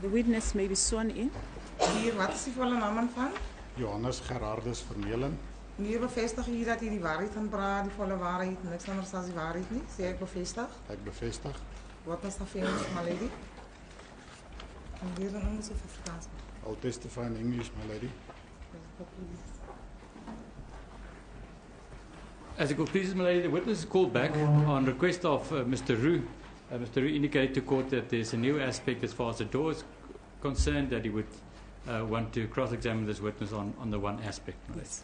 The witness may be sworn in. Hier, wat is die volle naam van? Johannes Gerardus Vermeulen. Hier bevestig hier dat jy die waarheid gaan praat, die volle waarheid, niks anders as die waarheid nie. Sê ek bevestig? Ek bevestig. Wat is dat famous, my lady? En hier dan Engels of Afrikaans? I'll testify in English, my lady. As it pleases, my lady, the witness is called back on request of Mr. Roo. Mr. Roo indicated to court that there's a new aspect as far as the door is concerned, that he would want to cross-examine this witness on the one aspect. Yes.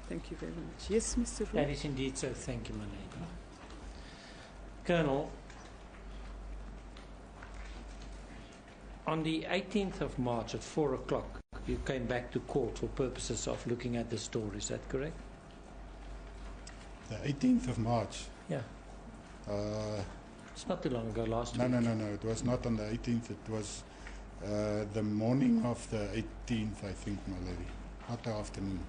Thank you very much. Yes, Mr. Roo. That is indeed so. Thank you, my lady. Colonel, on the 18th of March at 4 o'clock, you came back to court for purposes of looking at this door. Is that correct? The 18th of March? Yeah. It's not too long ago, last week. No. It was not on the 18th. It was the morning of the 18th, I think, my lady. Not the afternoon.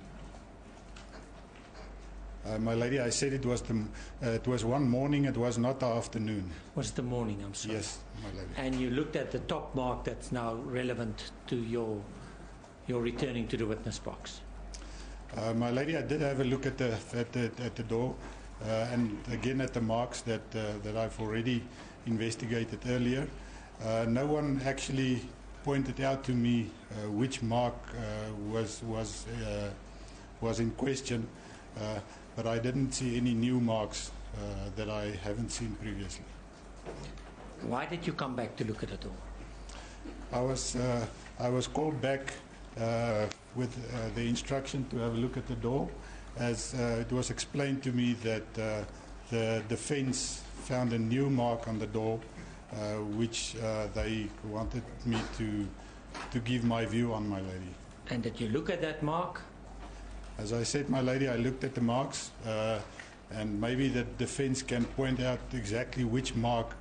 My lady, I said it was one morning, it was not the afternoon. Was the morning, I'm sorry. Yes, my lady. And you looked at the top mark that's now relevant to your returning to the witness box. My lady, I did have a look at the door, and again at the marks that I've already investigated earlier. No one actually pointed out to me which mark was in question, but I didn't see any new marks that I haven't seen previously. Why did you come back to look at the door? I was called back with the instruction to have a look at the door, as it was explained to me that the defense found a new mark on the door, which they wanted me to give my view on, my lady. And did you look at that mark? As I said, my lady, I looked at the marks, and maybe the defense can point out exactly which mark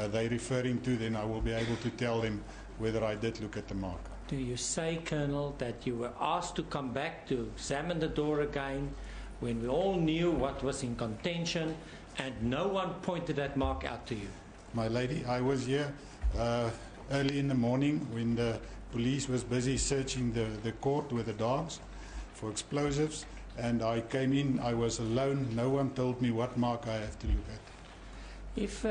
they're referring to, then I will be able to tell them whether I did look at the mark. Do you say, Colonel, that you were asked to come back to examine the door again when we all knew what was in contention and no one pointed that mark out to you? My lady, I was here early in the morning when the police was busy searching the court with the dogs for explosives, and I came in, I was alone, no one told me what mark I have to look at. If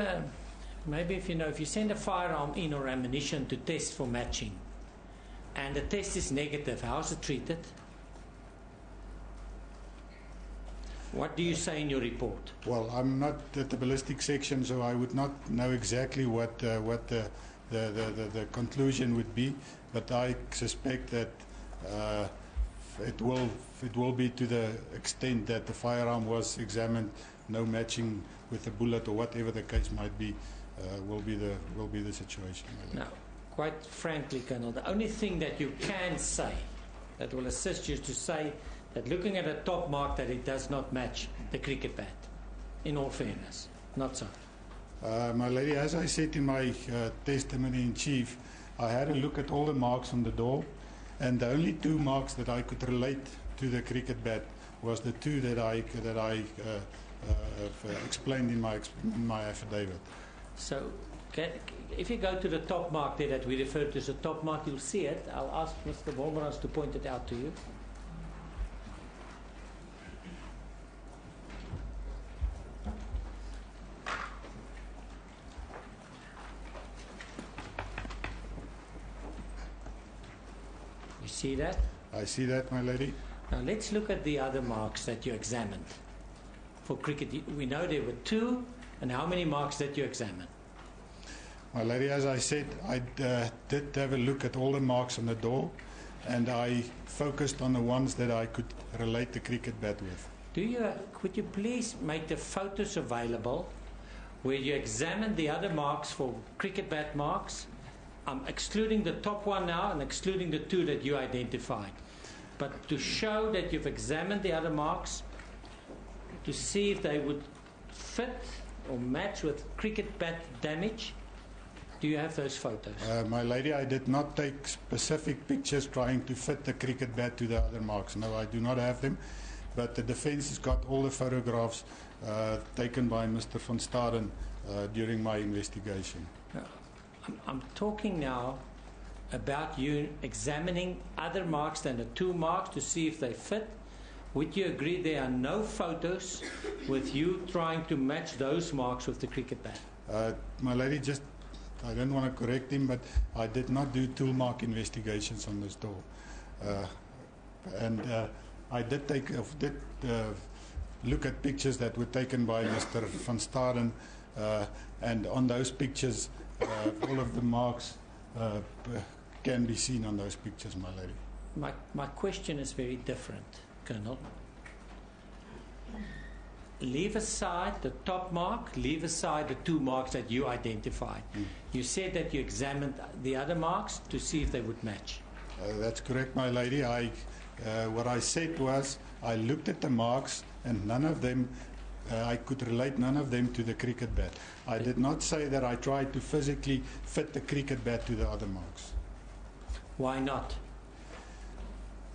maybe if you send a firearm in or ammunition to test for matching and the test is negative, how is it treated? What do you say in your report? Well, I'm not at the ballistic section, so I would not know exactly what the conclusion would be, but I suspect that it will be to the extent that the firearm was examined, no matching with the bullet or whatever the case might be, will be the situation. Now, quite frankly, Colonel, the only thing that you can say that will assist you is to say that looking at a top mark that it does not match the cricket bat, in all fairness. Not so. My lady, as I said in my testimony in chief, I had a look at all the marks on the door, and the only two marks that I could relate to the cricket bat was the two that I explained in my affidavit. So, if you go to the top mark there that we refer to as a top mark, you'll see it. I'll ask Mr. Wolmerans to point it out to you. You see that? I see that, my lady. Now let's look at the other marks that you examined. For cricket, we know there were two, and how many marks did you examine? My lady, as I said, I did have a look at all the marks on the door, and I focused on the ones that I could relate the cricket bat with. Could you please make the photos available where you examined the other marks for cricket bat marks? I'm excluding the top one now and excluding the two that you identified. But to show that you've examined the other marks, to see if they would fit or match with cricket bat damage. Do you have those photos? My lady, I did not take specific pictures trying to fit the cricket bat to the other marks. No, I do not have them. But the defense has got all the photographs taken by Mr. van Staden during my investigation. I'm talking now about you examining other marks than the 2 marks to see if they fit, would you agree there are no photos with you trying to match those marks with the cricket bat? My lady, I don't want to correct him, but I did not do tool mark investigations on this door. I did look at pictures that were taken by Mr. van Staden, and on those pictures, all of the marks can be seen on those pictures, my lady. My question is very different, Colonel. Leave aside the top mark, leave aside the 2 marks that you identified. You said that you examined the other marks to see if they would match. That's correct, my lady. What I said was I looked at the marks and none of them, I could relate none of them to the cricket bat. I did not say that I tried to physically fit the cricket bat to the other marks. Why not?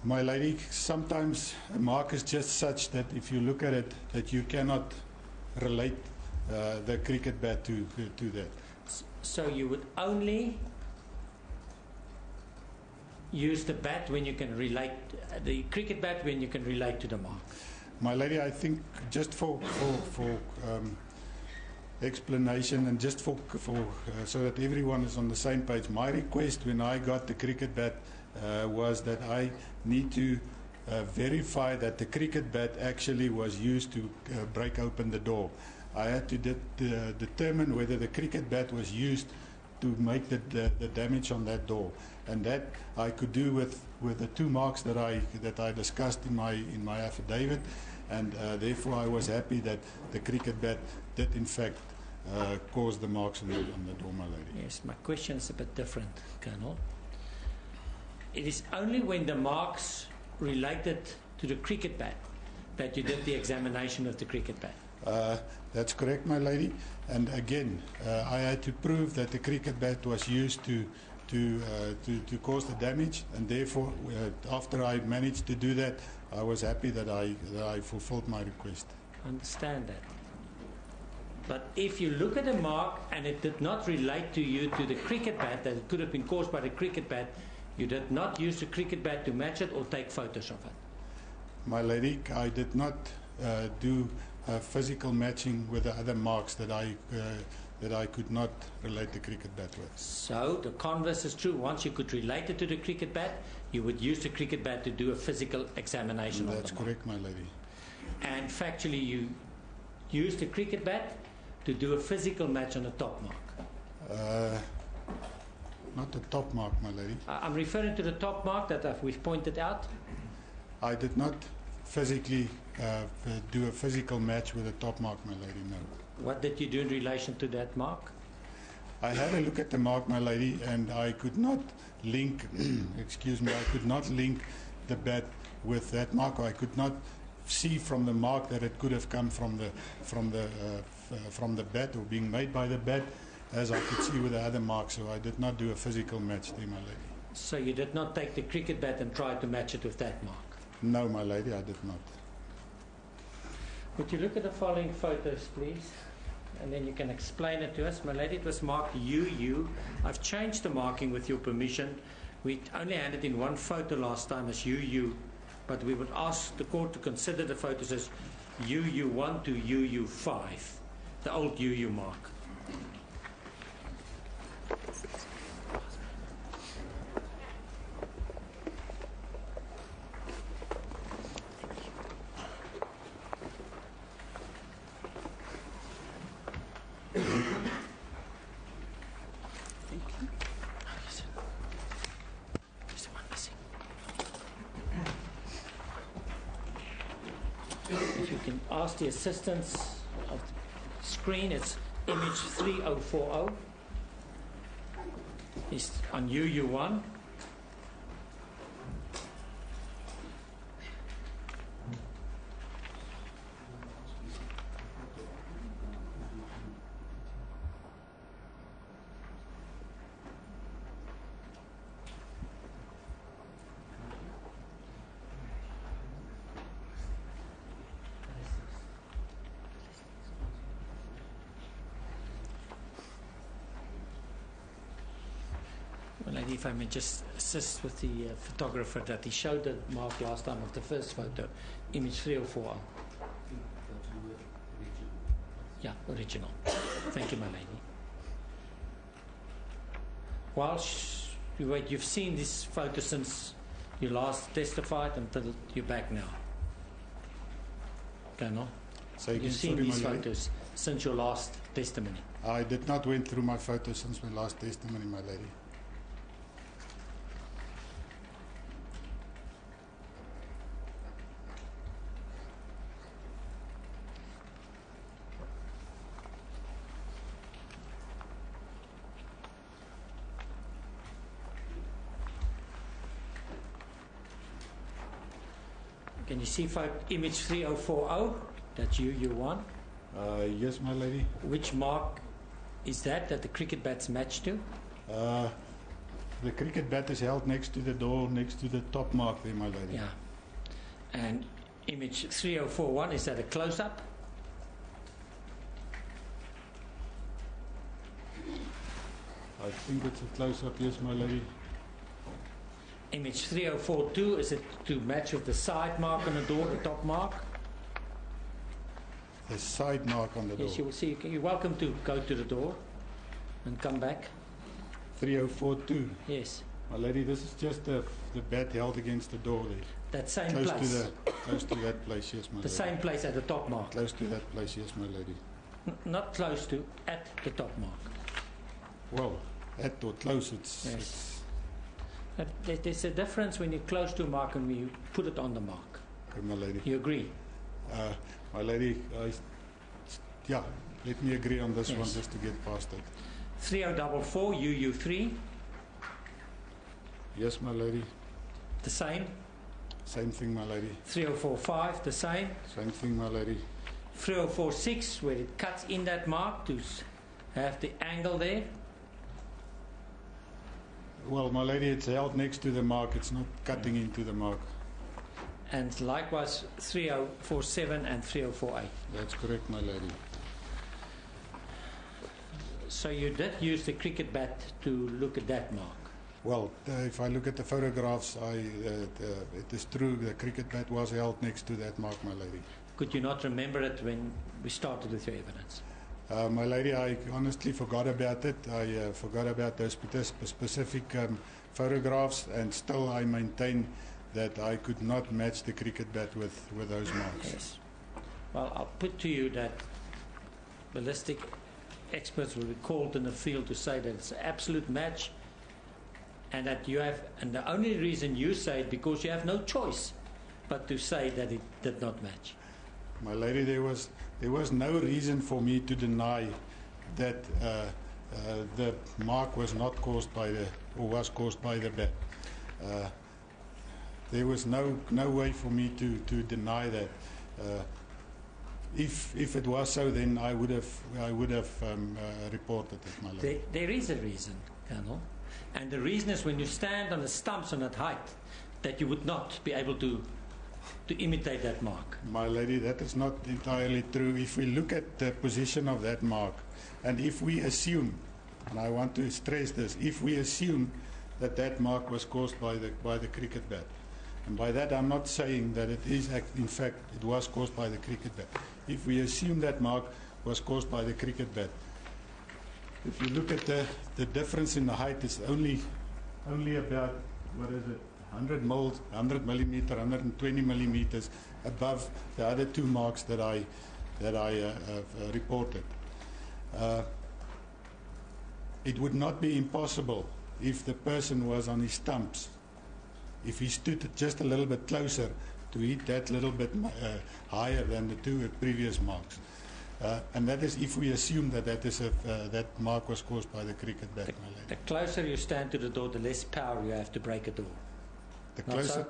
My lady, sometimes a mark is just such that if you look at it, that you cannot relate the cricket bat to that. So you would only use the bat when you can relate, the cricket bat when you can relate to the mark? My lady, I think just for explanation and just for so that everyone is on the same page, my request when I got the cricket bat was that I need to verify that the cricket bat actually was used to break open the door. I had to determine whether the cricket bat was used to make the damage on that door, and that I could do with the 2 marks that I discussed in my affidavit, and therefore I was happy that the cricket bat did in fact cause the marks on the door, my lady. Yes, my question is a bit different, Colonel. It is only when the marks related to the cricket bat that you did the examination of the cricket bat. That's correct, my lady. And again, I had to prove that the cricket bat was used to cause the damage, and therefore, after I managed to do that, I was happy that I fulfilled my request. I understand that. But if you look at a mark and it did not relate to you to the cricket bat, that it could have been caused by the cricket bat, you did not use the cricket bat to match it or take photos of it. My lady, I did not do physical matching with the other marks that I could not relate the cricket bat with. So the converse is true. Once you could relate it to the cricket bat, you would use the cricket bat to do a physical examination of the mark. That's correct, my lady. And factually, you used the cricket bat to do a physical match on the top mark. Not the top mark, my lady. I'm referring to the top mark that we've pointed out. I did not physically do a physical match with the top mark, my lady, no. What did you do in relation to that mark? I had a look at the mark, my lady, and I could not link, excuse me, I could not link the bat with that mark. I could not see from the mark that it could have come from the bat or being made by the bat, as I could see with the other marks. So I did not do a physical match there, my lady. So you did not take the cricket bat and try to match it with that mark? No, my lady, I did not. Would you look at the following photos, please? And then you can explain it to us. My lady, it was marked UU. I've changed the marking with your permission. We only handed in 1 photo last time as UU, but we would ask the court to consider the photos as UU1 to UU5, the old UU mark. If you can ask the assistance of the screen, it's image 3040. It's on UU1. lady, if I may just assist with the photographer that he showed the mark last time of the first photo, image 3040. Yeah, original. Thank you, my lady. Whilst you wait, you've seen this photo since you last testified until you're back now. Colonel, Say again, you've seen sorry, these my lady. photos since your last testimony. I did not went through my photos since my last testimony, my lady. Can you see image 3040? That's you won. Yes, my lady. Which mark is that the cricket bat's matched to? The cricket bat is held next to the door, next to the top mark there, my lady. Yeah. And image 3041, is that a close-up? I think it's a close-up, yes, my lady. Image 3042, is it to match with the side mark on the door, the top mark? The side mark on the door. Yes, you will see. You're welcome to go to the door and come back. 3042. Yes. My lady, this is just the bat held against the door there. That same Close place. close to that place, yes, my The lady. same place at the top mark. Close to that place, yes, my lady. Not close to, at the top mark. Well, at or close, it's... Yes. There's a difference when you're close to a mark and when you put it on the mark. Okay, my lady. You agree? My lady, yeah, let me agree on this Yes. one just to get past it. 3044, UU3, Yes, my lady. the same. Same thing, my lady. 3045, the same. Same thing, my lady. 3046, where it cuts in that mark to have the angle there. Well, my lady, it's held next to the mark. It's not cutting into the mark. And likewise 3047 and 3048. That's correct, my lady. So you did use the cricket bat to look at that mark. Well, if I look at the photographs, it is true the cricket bat was held next to that mark, my lady. Could you not remember it when we started with your evidence? My lady, I honestly forgot about it. I forgot about those specific photographs, and still I maintain that I could not match the cricket bat with those marks. Yes. Well, I'll put to you that ballistic experts will be called in the field to say that it's an absolute match, and that you have, and the only reason you say it because you have no choice but to say that it did not match. My lady, there was no reason for me to deny that the mark was not caused by was caused by the bat. There was no way for me to deny that. If it was so, then I would have reported it, my lady. There is a reason, Colonel, and the reason is when you stand on the stumps on that height, that you would not be able to imitate that mark. My lady, that is not entirely true. If we look at the position of that mark, and if we assume, and I want to stress this, if we assume that that mark was caused by the cricket bat, and by that I'm not saying that it is, in fact, it was caused by the cricket bat. If we assume that mark was caused by the cricket bat, if you look at the difference in the height, it's only about, what is it, 100 millimeter, 120 millimeters above the other two marks that I reported. It would not be impossible if the person was on his stumps, if he stood just a little bit closer, to hit that little bit higher than the two previous marks. And that is if we assume that that mark was caused by the cricket bat, my lady. The closer you stand to the door, the less power you have to break a door. The Not closer,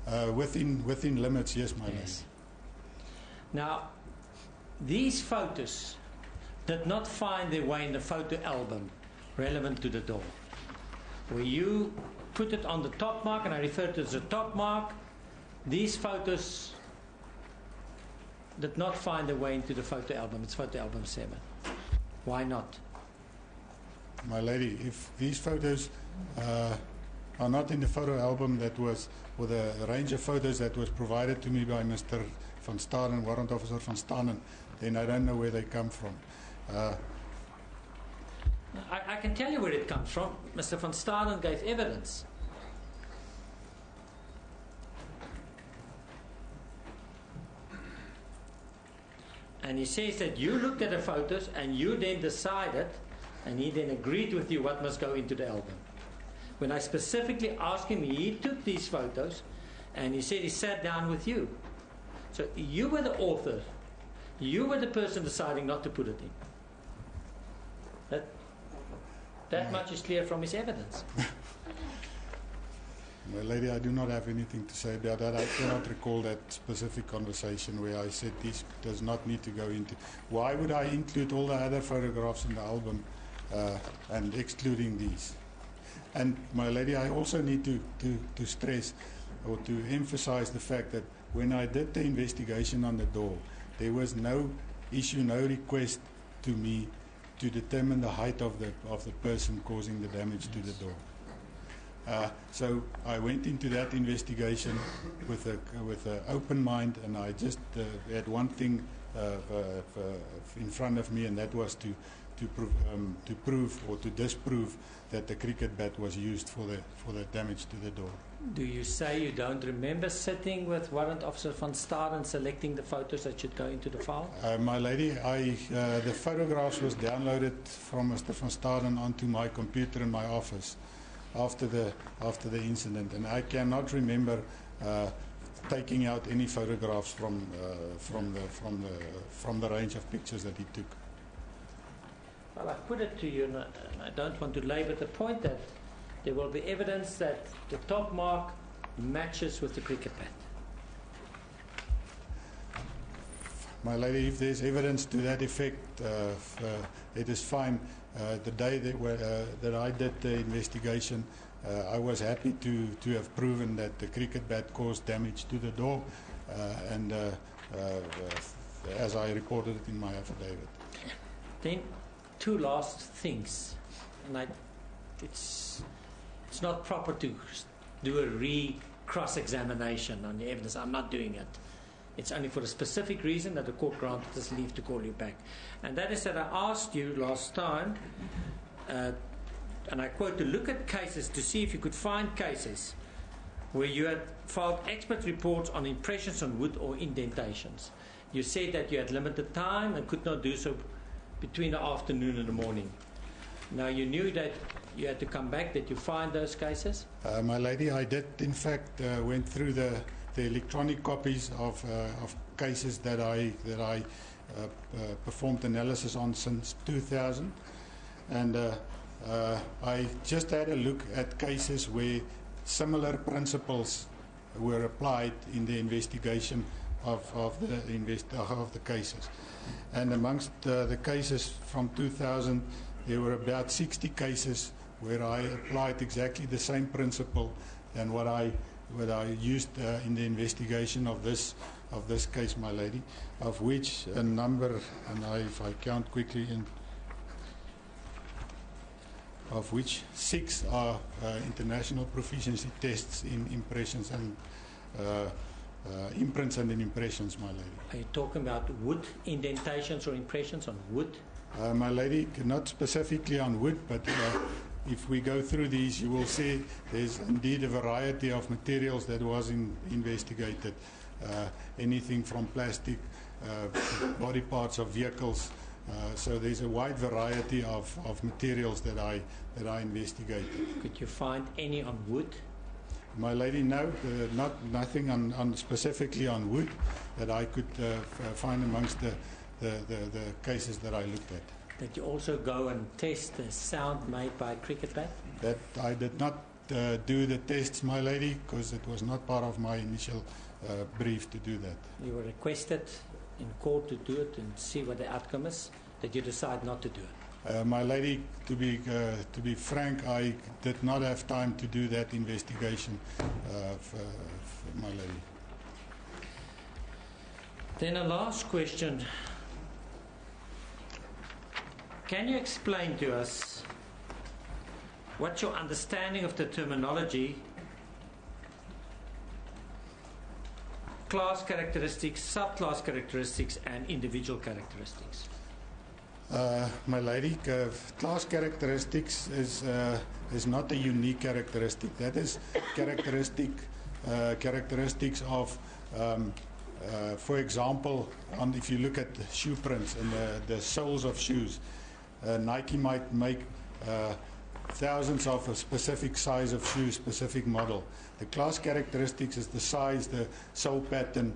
so? within limits, yes, my lady. Yes. Now, these photos did not find their way in the photo album relevant to the door, where you put it on the top mark, and I refer to it as the top mark. These photos did not find their way into the photo album. It's photo album 7. Why not? My lady, if these photos are not in the photo album that was, or the range of photos that was provided to me by Mr. Van Staden, Warrant Officer Van Staden, then I don't know where they come from. I can tell you where it comes from. Mr. Van Staden gave evidence. And he says that you looked at the photos and you then decided, and he then agreed with you what must go into the album. When I specifically asked him, he took these photos and he said he sat down with you. So you were the author. You were the person deciding not to put it in. That much is clear from his evidence. My lady, I do not have anything to say about that. I cannot recall that specific conversation where I said this does not need to go into. Why would I include all the other photographs in the album and excluding these? And my lady, I also need to stress or to emphasize the fact that when I did the investigation on the door, there was no issue, no request to me to determine the height of the person causing the damage to the door. So I went into that investigation with an open mind, and I just had one thing in front of me, and that was to prove or to disprove that the cricket bat was used for the damage to the door. Do you say you don't remember sitting with Warrant Officer Van Staden selecting the photos that should go into the file? My lady, the photographs was downloaded from Mr. Van Staden onto my computer in my office after the incident, and I cannot remember taking out any photographs from the range of pictures that he took. Well, I put it to you, and I don't want to labour the point that there will be evidence that the top mark matches with the cricket bat. My lady, if there's evidence to that effect, it is fine. The day that I did the investigation, I was happy to have proven that the cricket bat caused damage to the door, and as I reported it in my affidavit. Then, two last things, and it's not proper to do a cross-examination on the evidence. I'm not doing it. It's only for a specific reason that the court granted us leave to call you back. And that is that I asked you last time, and I quote, to look at cases to see if you could find cases where you had filed expert reports on impressions on wood or indentations. You said that you had limited time and could not do so between the afternoon and the morning. Now, you knew that you had to come back. Did you find those cases? My lady, I did in fact went through the electronic copies of cases that I performed analysis on since 2000, and I just had a look at cases where similar principles were applied in the investigation of the cases. And amongst the cases from 2000, there were about 60 cases where I applied exactly the same principle than what I used in the investigation of this case, my lady, of which a number, and if I count quickly, of which 6 are international proficiency tests in impressions and imprints and in impressions, my lady. Are you talking about wood indentations or impressions on wood? My lady, not specifically on wood, but if we go through these, you will see there's indeed a variety of materials that was investigated. Anything from plastic, body parts of vehicles. So there's a wide variety of materials that I investigated. Could you find any on wood? My lady, no, nothing on specifically on wood that I could find amongst the cases that I looked at. Did you also go and test the sound made by a cricket bat? That I did not do the tests, my lady, because it was not part of my initial brief to do that. You were requested in court to do it and see what the outcome is. Did you decide not to do it? My lady, to be frank, I did not have time to do that investigation, my lady. Then a last question. Can you explain to us what's your understanding of the terminology? Class characteristics, subclass characteristics, and individual characteristics. My lady, class characteristics is not a unique characteristic. That is characteristics of, for example, if you look at the shoe prints and the soles of shoes, Nike might make thousands of a specific size of shoe, specific model. The class characteristics is the size, the sole pattern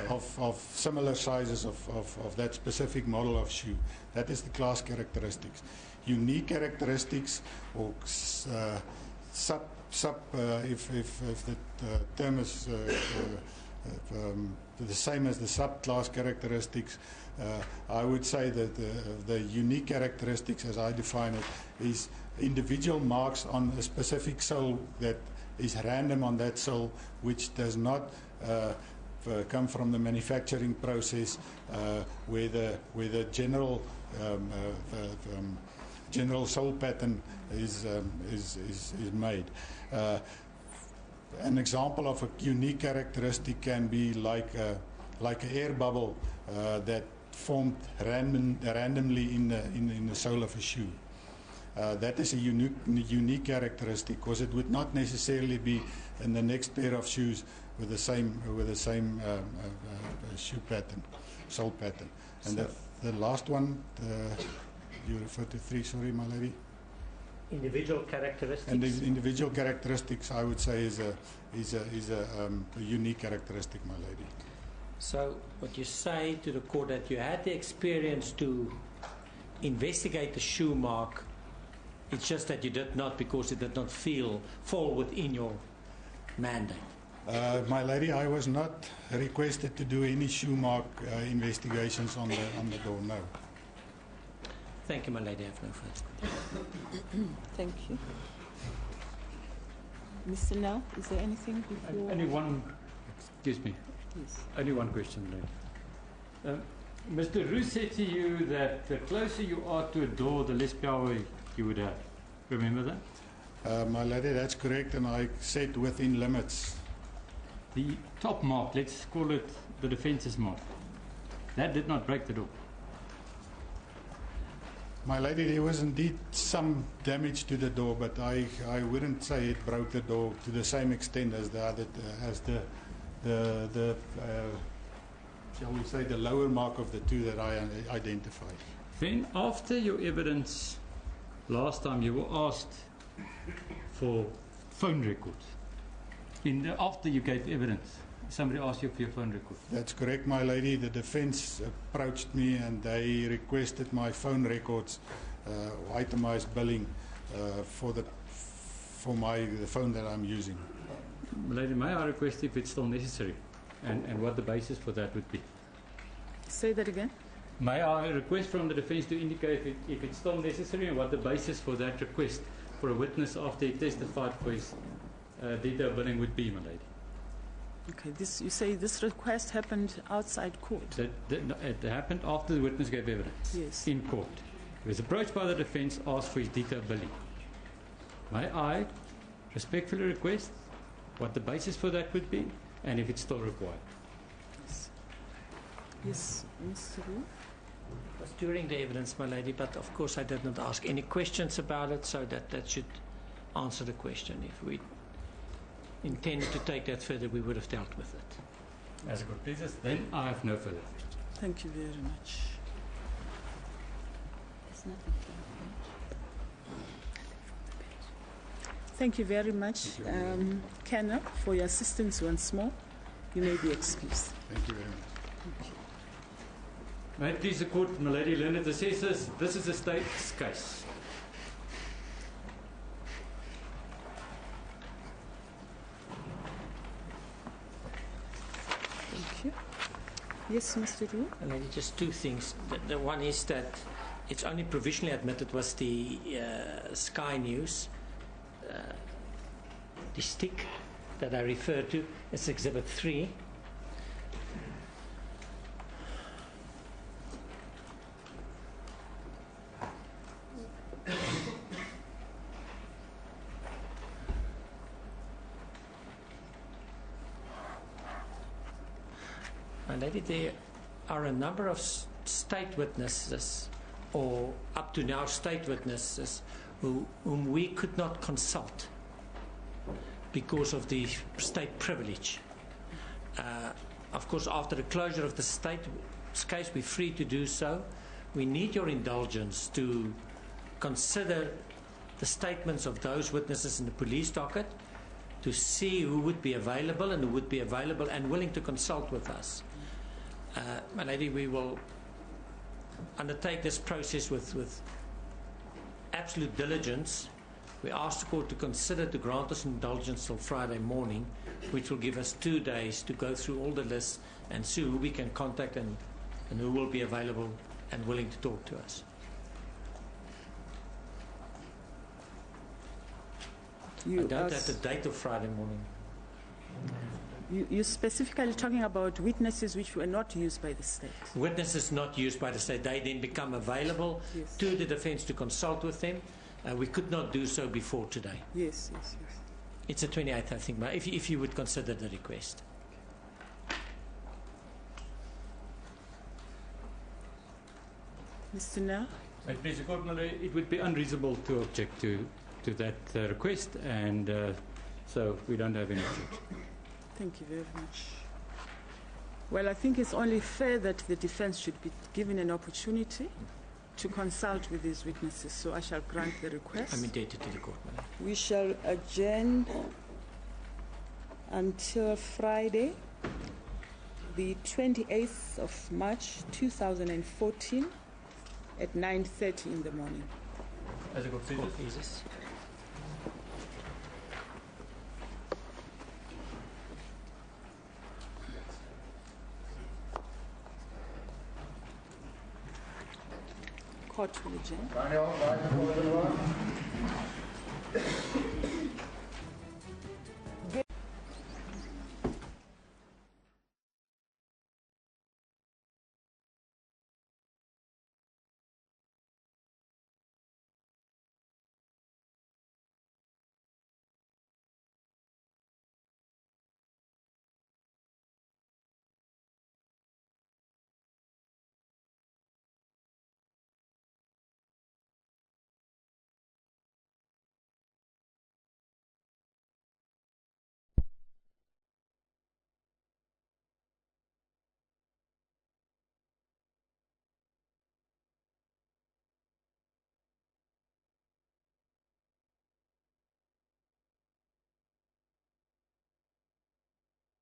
of similar sizes of that specific model of shoe. That is the class characteristics. Unique characteristics, or if the term is the same as the subclass characteristics, I would say that the unique characteristics, as I define it, is individual marks on a specific sole that is random on that sole, which does not come from the manufacturing process, where the general sole pattern is made. An example of a unique characteristic can be like an air bubble that formed randomly in the sole of a shoe. That is a unique characteristic, because it would not necessarily be in the next pair of shoes with the same shoe pattern, sole pattern. And so the last one, you refer to 3. Sorry, my lady. Individual characteristics. And the individual characteristics, I would say, is a unique characteristic, my lady. So what you say to the court, that you had the experience to investigate the shoe mark, it's just that you did not, because it did not fall within your mandate. My lady, I was not requested to do any shoe mark investigations on the door, no. Thank you, my lady. I have no further questions. Thank you. Mr. Nell, is there anything before? Only one, excuse me, Yes. only one question, lady. Mr. Roos said to you that the closer you are to a door, the less power you would have. Remember that? My lady, that's correct, and I said within limits. The top mark, let's call it the defence's mark, that did not break the door. My lady, there was indeed some damage to the door, but I wouldn't say it broke the door to the same extent as the other, shall we say, the lower mark of the two that I identified. Then after your evidence, last time you were asked for phone records. After you gave evidence, somebody asked you for your phone record. That's correct, my lady. The defense approached me and they requested my phone records, itemized billing for the phone that I'm using. Lady, may I request if it's still necessary, and what the basis for that would be? Say that again. May I request from the defense to indicate if it's still necessary and what the basis for that request for a witness after he testified for his detailed billing would be, my lady? Okay, you say this request happened outside court? It happened after the witness gave evidence. Yes. In court. He was approached by the defense, asked for his detailed billing. May I respectfully request what the basis for that would be and if it's still required? Yes. Yes, Mr. Roux? It was during the evidence, my lady, but of course I did not ask any questions about it, so that should answer the question. If we intended to take that further, we would have dealt with it. As a court pleases, then I have no further questions. Thank you very much. There's nothing from Thank you very much, Kenna, for your assistance once more. You may be excused. Thank you very much. May it please the court, my lady learned assessors, this is a state's case. Thank you. Yes, Mr. Roux? And lady, just two things. The one is that it's only provisionally admitted was the Sky News, the stick that I referred to as Exhibit 3. My lady, there are a number of state witnesses, or up to now state witnesses, whom we could not consult because of the state privilege. Of course, after the closure of the state's case, we're free to do so. We need your indulgence to consider the statements of those witnesses in the police docket, to see who would be available and who would be available and willing to consult with us. My lady, we will undertake this process with absolute diligence. We ask the court to consider to grant us indulgence till Friday morning, which will give us 2 days to go through all the lists and see who we can contact and who will be available and willing to talk to us. I don't have the date of Friday morning. You're specifically talking about witnesses which were not used by the state. Witnesses not used by the state, they then become available to the defence to consult with them. We could not do so before today. Yes. It's the 28th, I think, if you would consider the request. Mr. Nel? Please, it would be unreasonable to object to that request, and so we don't have any objection. Thank you very much. Well, I think it's only fair that the defense should be given an opportunity to consult with these witnesses, so I shall grant the request. I'm indebted to the court, madam. We shall adjourn until Friday, the 28th of March 2014 at 9:30 in the morning. As a court pleases. Court will adjourn. Daniel, right before everyone.